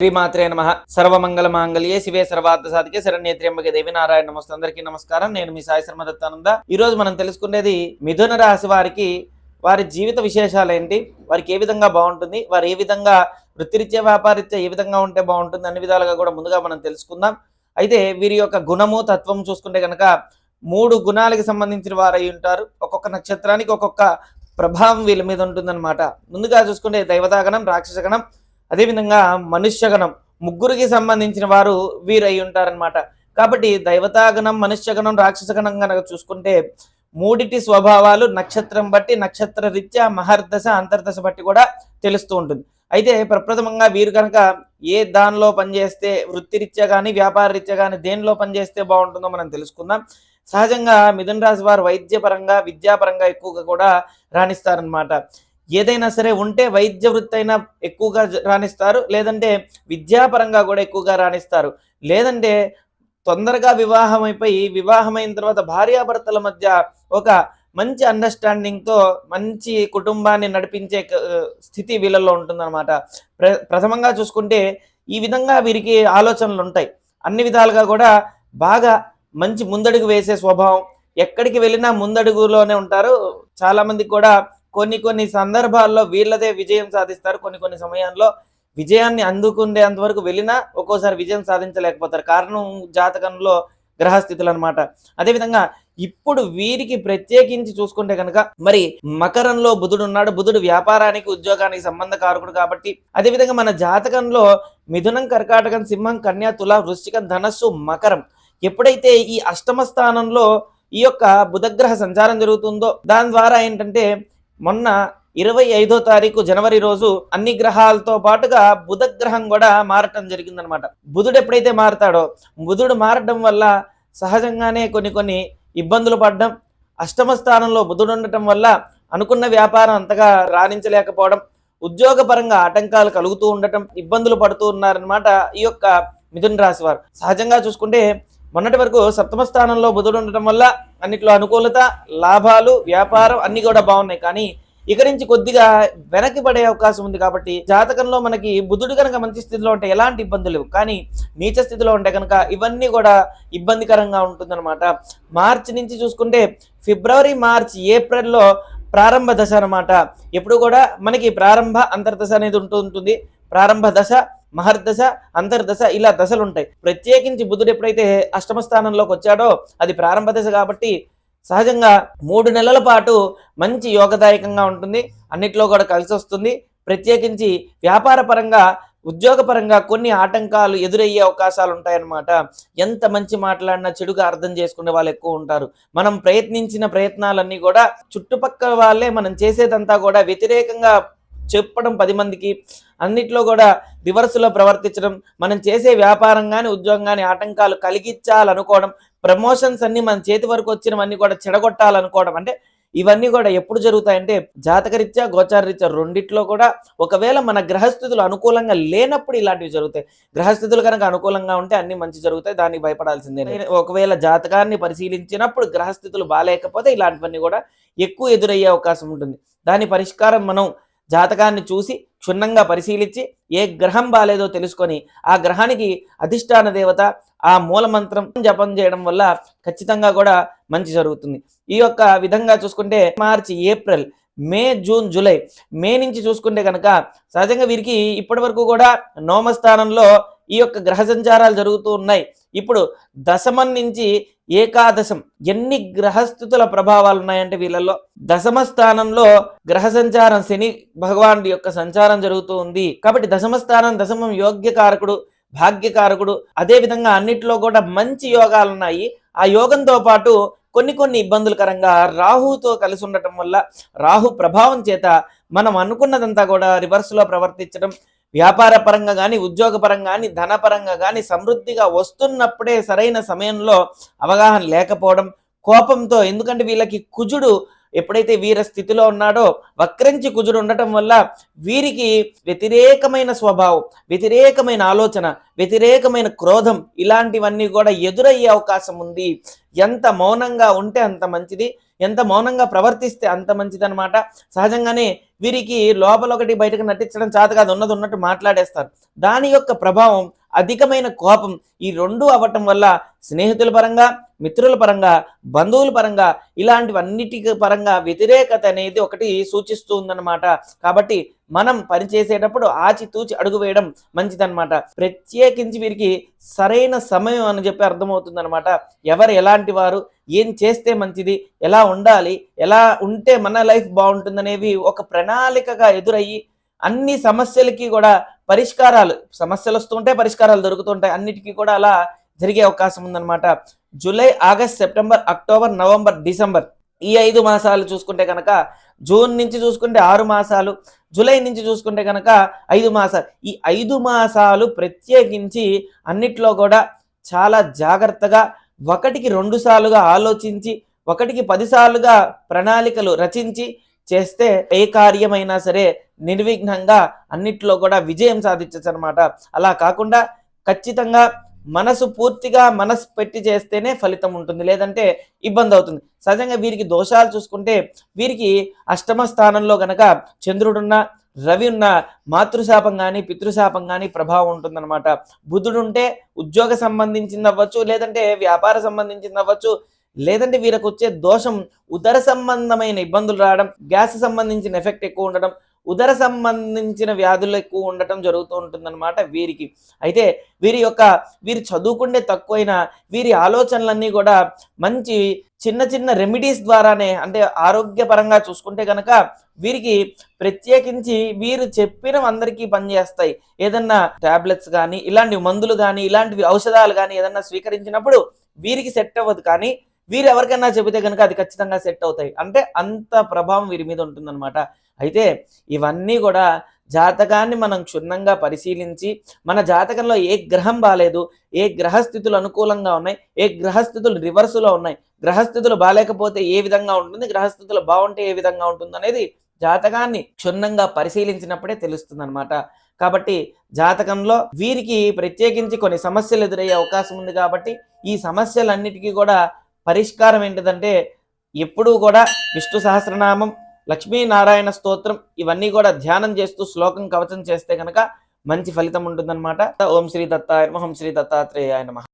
శ్రీమాత్రే నమః. సర్వమంగళ మాంగళ్యే శివే సర్వార్థ సాధికే శరణ్యే త్ర్యంబకే దేవి నారాయణ నమస్తే. అందరికీ నమస్కారం. నేను మీ సాయి శర్మ దత్తానంద. ఈ రోజు మనం తెలుసుకునేది మిథున రాశి వారికి వారి జీవిత విశేషాలు ఏంటి, వారికి ఏ విధంగా బాగుంటుంది, వారు ఏ విధంగా వృత్తిరీత్యా వ్యాపారీత్యా ఏ విధంగా ఉంటే బాగుంటుంది అన్ని విధాలుగా కూడా ముందుగా మనం తెలుసుకుందాం. అయితే వీరి యొక్క గుణము తత్వం చూసుకుంటే కనుక 3 గుణాలకు సంబంధించిన వారు అయి ఉంటారు. ఒక్కొక్క నక్షత్రానికి ఒక్కొక్క ప్రభావం వీళ్ళ మీద ఉంటుందన్నమాట. ముందుగా చూసుకుంటే దైవతాగణం, రాక్షసగణం, అదేవిధంగా మనుష్యగణం ముగ్గురికి సంబంధించిన వారు వీరై ఉంటారనమాట. కాబట్టి దైవతాగణం, మనుష్యగణం, రాక్షసగణం కనుక చూసుకుంటే మూడిటి స్వభావాలు నక్షత్రం బట్టి, నక్షత్ర రీత్యా మహర్దశ అంతర్దశ బట్టి కూడా తెలుస్తూ ఉంటుంది. అయితే ప్రప్రథమంగా వీరు కనుక ఏ దానిలో పనిచేస్తే వృత్తిరీత్యా కానీ వ్యాపార రీత్యా కానీ దేనిలో పనిచేస్తే బాగుంటుందో మనం తెలుసుకుందాం. సహజంగా మిథున రాశి వారు వైద్యపరంగా, విద్యాపరంగా ఎక్కువగా కూడా రాణిస్తారనమాట. ఏదైనా సరే ఉంటే వైద్య వృత్తి అయినా ఎక్కువగా రాణిస్తారు, లేదంటే విద్యాపరంగా కూడా ఎక్కువగా రాణిస్తారు, లేదంటే తొందరగా వివాహమైన తర్వాత భార్యాభర్తల మధ్య ఒక మంచి అండర్స్టాండింగ్తో మంచి కుటుంబాన్ని నడిపించే స్థితి వీళ్ళల్లో ఉంటుందన్నమాట. ప్రథమంగా చూసుకుంటే ఈ విధంగా వీరికి ఆలోచనలు ఉంటాయి. అన్ని విధాలుగా కూడా బాగా మంచి ముందడుగు వేసే స్వభావం, ఎక్కడికి వెళ్ళినా ముందడుగులోనే ఉంటారు. చాలామందికి కూడా కొన్ని సందర్భాల్లో వీళ్ళదే విజయం సాధిస్తారు. కొన్ని సమయాల్లో విజయాన్ని అందుకునేంత వరకు వెళ్ళినా ఒక్కోసారి విజయం సాధించలేకపోతారు. కారణం జాతకంలో గ్రహస్థితులు అనమాట. అదేవిధంగా ఇప్పుడు వీరికి ప్రత్యేకించి చూసుకుంటే కనుక మరి మకరంలో బుధుడు ఉన్నాడు. బుధుడు వ్యాపారానికి, ఉద్యోగానికి సంబంధకారకుడు కాబట్టి, అదేవిధంగా మన జాతకంలో మిథునం, కర్కాటకం, సింహం, కన్యా, తుల, వృశ్చికం, ధనస్సు, మకరం ఎప్పుడైతే ఈ అష్టమ స్థానంలో ఈ యొక్క బుధగ్రహ సంచారం జరుగుతుందో దాని ద్వారా ఏంటంటే మొన్న 25వ తారీఖు జనవరి రోజు అన్ని గ్రహాలతో పాటుగా బుధ గ్రహం కూడా మారటం జరిగిందనమాట. బుధుడు ఎప్పుడైతే మారతాడో, బుధుడు మారడం వల్ల సహజంగానే కొన్ని ఇబ్బందులు పడడం, అష్టమ స్థానంలో బుధుడు ఉండటం వల్ల అనుకున్న వ్యాపారం అంతగా రాణించలేకపోవడం, ఉద్యోగపరంగా ఆటంకాలు కలుగుతూ ఉండటం, ఇబ్బందులు పడుతూ ఉన్నారనమాట ఈ యొక్క మిథున రాశి వారు. సహజంగా చూసుకుంటే మొన్నటి వరకు సప్తమ స్థానంలో బుధుడు ఉండటం వల్ల అన్నిట్లో అనుకూలత, లాభాలు, వ్యాపారం అన్ని కూడా బాగున్నాయి. కానీ ఇక నుంచి కొద్దిగా వెనక్కి పడే అవకాశం ఉంది. కాబట్టి జాతకంలో మనకి బుధుడు కనుక మంచి స్థితిలో ఉంటే ఎలాంటి ఇబ్బందులు లేవు, కానీ నీచ స్థితిలో ఉంటే కనుక ఇవన్నీ కూడా ఇబ్బందికరంగా ఉంటుందన్నమాట. మార్చి నుంచి చూసుకుంటే ఫిబ్రవరి, మార్చి, ఏప్రిల్లో ప్రారంభ దశ అనమాట. ఎప్పుడు కూడా మనకి ప్రారంభ అంతర్దశ అనేది ఉంటుంది. ప్రారంభ దశ, మహర్దశ, అంతర్దశ ఇలా దశలు ఉంటాయి. ప్రత్యేకించి బుధుడు ఎప్పుడైతే అష్టమ స్థానంలోకి వచ్చాడో అది ప్రారంభ దశ కాబట్టి సహజంగా 3 నెలల పాటు మంచి యోగదాయకంగా ఉంటుంది. అన్నిట్లో కూడా కలిసి వస్తుంది. ప్రత్యేకించి వ్యాపార పరంగా, ఉద్యోగపరంగా కొన్ని ఆటంకాలు ఎదురయ్యే అవకాశాలు ఉంటాయన్నమాట. ఎంత మంచి మాట్లాడినా చెడుగా అర్థం చేసుకునే వాళ్ళు ఎక్కువ ఉంటారు. మనం ప్రయత్నించిన ప్రయత్నాలన్నీ కూడా చుట్టుపక్కల వాళ్ళే మనం చేసేదంతా కూడా వ్యతిరేకంగా చెప్పడం 10 మందికి, అన్నిట్లో కూడా రివర్స్లో ప్రవర్తించడం, మనం చేసే వ్యాపారం కానీ ఉద్యోగం కానీ ఆటంకాలు కలిగించాలనుకోవడం, ప్రమోషన్స్ అన్ని మన చేతి వరకు వచ్చినవన్నీ కూడా చెడగొట్టాలనుకోవడం. అంటే ఇవన్నీ కూడా ఎప్పుడు జరుగుతాయంటే జాతకరీత్యా, గోచారరీత్యా రెండిట్లో కూడా ఒకవేళ మన గ్రహస్థితులు అనుకూలంగా లేనప్పుడు ఇలాంటివి జరుగుతాయి. గ్రహస్థితులు కనుక అనుకూలంగా ఉంటే అన్ని మంచి జరుగుతాయి, దానికి భయపడాల్సిందే. ఒకవేళ జాతకాన్ని పరిశీలించినప్పుడు గ్రహస్థితులు బాగాలేకపోతే ఇలాంటివన్నీ కూడా ఎక్కువ ఎదురయ్యే అవకాశం ఉంటుంది. దాని పరిష్కారం మనం జాతకాన్ని చూసి క్షుణ్ణంగా పరిశీలించి ఏ గ్రహం బాలేదో తెలుసుకొని ఆ గ్రహానికి అధిష్టాన దేవత, ఆ మూలమంత్రం జపం చేయడం వల్ల ఖచ్చితంగా కూడా మంచి జరుగుతుంది. ఈ యొక్క విధంగా చూసుకుంటే మార్చి, ఏప్రిల్, మే, జూన్, జూలై, మే నుంచి చూసుకుంటే కనుక సహజంగా వీరికి ఇప్పటి వరకు కూడా నవమ స్థానంలో ఈ యొక్క గ్రహ సంచారాలు జరుగుతూ ఉన్నాయి. ఇప్పుడు దశమం నుంచి ఏకాదశం ఎన్ని గ్రహస్థితుల ప్రభావాలు ఉన్నాయంటే వీళ్ళల్లో దశమ స్థానంలో గ్రహ సంచారం, శని భగవానుడి యొక్క సంచారం జరుగుతూ ఉంది. కాబట్టి దశమ స్థానం, దశమం యోగ్యకారకుడు, భాగ్యకారకుడు. అదేవిధంగా అన్నిట్లో కూడా మంచి యోగాలు ఉన్నాయి. ఆ యోగంతో పాటు కొన్ని ఇబ్బందులకరంగా రాహుతో కలిసి ఉండటం వల్ల, రాహు ప్రభావం చేత మనం అనుకున్నదంతా కూడా రివర్స్లో ప్రవర్తించడం, వ్యాపార పరంగా కానీ, ఉద్యోగ పరంగా కానీ, ధనపరంగా కానీ సమృద్ధిగా వస్తున్నప్పుడే సరైన సమయంలో అవగాహన లేకపోవడం, కోపంతో, ఎందుకంటే వీళ్ళకి కుజుడు ఎప్పుడైతే వీర స్థితిలో ఉన్నాడో వక్రించి కుజుడు ఉండటం వల్ల వీరికి వ్యతిరేకమైన స్వభావం, వ్యతిరేకమైన ఆలోచన, వ్యతిరేకమైన క్రోధం ఇలాంటివన్నీ కూడా ఎదురయ్యే అవకాశం ఉంది. ఎంత మౌనంగా ఉంటే అంత మంచిది. ఎంత మౌనంగా ప్రవర్తిస్తే అంత మంచిదన్నమాట. సహజంగానే వీరికి లోపల ఒకటి బయటకు నటించడం చేత కాదు, ఉన్నది ఉన్నట్టు మాట్లాడేస్తారు. దాని యొక్క ప్రభావం అధికమైన కోపం ఈ రెండు అవ్వటం వల్ల స్నేహితుల పరంగా, మిత్రుల పరంగా, బంధువుల పరంగా ఇలాంటివన్నిటికి పరంగా వ్యతిరేకత అనేది ఒకటి సూచిస్తూ ఉందన్నమాట. కాబట్టి మనం పనిచేసేటప్పుడు ఆచితూచి అడుగు వేయడం మంచిదన్నమాట. ప్రత్యేకించి వీరికి సరైన సమయం అని చెప్పి అర్థమవుతుందన్నమాట. ఎవరు ఎలాంటి వారు, ఏం చేస్తే మంచిది, ఎలా ఉండాలి, ఎలా ఉంటే మన లైఫ్ బాగుంటుందనేవి ఒక ప్రణాళికగా ఎదురయ్యి అన్ని సమస్యలకి కూడా సమస్యలు వస్తుంటాయి, పరిష్కారాలు దొరుకుతుంటాయి. అన్నిటికీ కూడా అలా జరిగే అవకాశం ఉందన్నమాట. July, August, September, October, November, December ఈ 5 మాసాలు చూసుకుంటే కనుక, జూన్ నుంచి చూసుకుంటే 6 మాసాలు, జూలై నుంచి చూసుకుంటే కనుక 5 మాసాలు. ఈ 5 మాసాలు ప్రత్యేకించి అన్నిట్లో కూడా చాలా జాగ్రత్తగా, ఒకటికి 2 సార్లుగా ఆలోచించి, ఒకటికి 10 సార్లుగా ప్రణాళికలు రచించి చేస్తే ఏ కార్యమైనా సరే నిర్విఘ్నంగా అన్నిట్లో కూడా విజయం సాధించచ్చు అనమాట. అలా కాకుండా ఖచ్చితంగా పూర్తిగా మనసు పెట్టి చేస్తేనే ఫలితం ఉంటుంది, లేదంటే ఇబ్బంది అవుతుంది. సహజంగా వీరికి దోషాలు చూసుకుంటే, వీరికి అష్టమ స్థానంలో గనక చంద్రుడున్న, రవి ఉన్న మాతృశాపం కానీ పితృశాపం కానీ ప్రభావం ఉంటుందన్నమాట. బుధుడు ఉంటే ఉద్యోగ సంబంధించింది అవ్వచ్చు, లేదంటే వ్యాపార సంబంధించింది అవ్వచ్చు, లేదంటే వీరికి వచ్చే దోషం ఉదర సంబంధమైన ఇబ్బందులు రావడం, గ్యాస్ సంబంధించిన ఎఫెక్ట్ ఎక్కువ ఉండడం, ఉదర సంబంధించిన వ్యాధులు ఎక్కువ ఉండటం జరుగుతూ ఉంటుందన్నమాట వీరికి. అయితే వీరు చదువుకుంటే తక్కువైనా వీరి ఆలోచనలన్నీ కూడా మంచి చిన్న చిన్న రెమెడీస్ ద్వారానే, అంటే ఆరోగ్యపరంగా చూసుకుంటే కనుక వీరికి ప్రత్యేకించి వీరు చెప్పినవి అందరికీ పనిచేస్తాయి. ఏదన్నా టాబ్లెట్స్ కానీ, ఇలాంటి మందులు కానీ, ఇలాంటివి ఔషధాలు కానీ ఏదన్నా స్వీకరించినప్పుడు వీరికి సెట్ అవ్వదు, కానీ వీరు ఎవరికైనా చెబితే కనుక అది ఖచ్చితంగా సెట్ అవుతాయి. అంటే అంత ప్రభావం వీరి మీద ఉంటుందన్నమాట. అయితే ఇవన్నీ కూడా జాతకాన్ని మనం క్షుణ్ణంగా పరిశీలించి, మన జాతకంలో ఏ గ్రహం బాలేదు, ఏ గ్రహస్థితులు అనుకూలంగా ఉన్నాయి, ఏ గ్రహస్థితులు రివర్సులో ఉన్నాయి, గ్రహస్థితులు బాలేకపోతే ఏ విధంగా ఉంటుంది, గ్రహస్థితులు బాగుంటే ఏ విధంగా ఉంటుంది అనేది జాతకాన్ని క్షుణ్ణంగా పరిశీలించినప్పుడే తెలుస్తుంది అనమాట. కాబట్టి జాతకంలో వీరికి ప్రత్యేకించి కొన్ని సమస్యలు ఎదురయ్యే అవకాశం ఉంది. కాబట్టి ఈ సమస్యలన్నిటికీ కూడా పరిష్కారం ఏంటిదంటే, ఎప్పుడూ కూడా విష్ణు సహస్రనామం, లక్ష్మీనారాయణ స్తోత్రం ఇవన్నీ కూడా ధ్యానం చేస్తూ శ్లోకం కవచం చేస్తే కనుక మంచి ఫలితం ఉంటుందన్నమాట. ఓం శ్రీ దత్తాయ నమః, ఓం శ్రీ దత్తాత్రేయాయ నమః.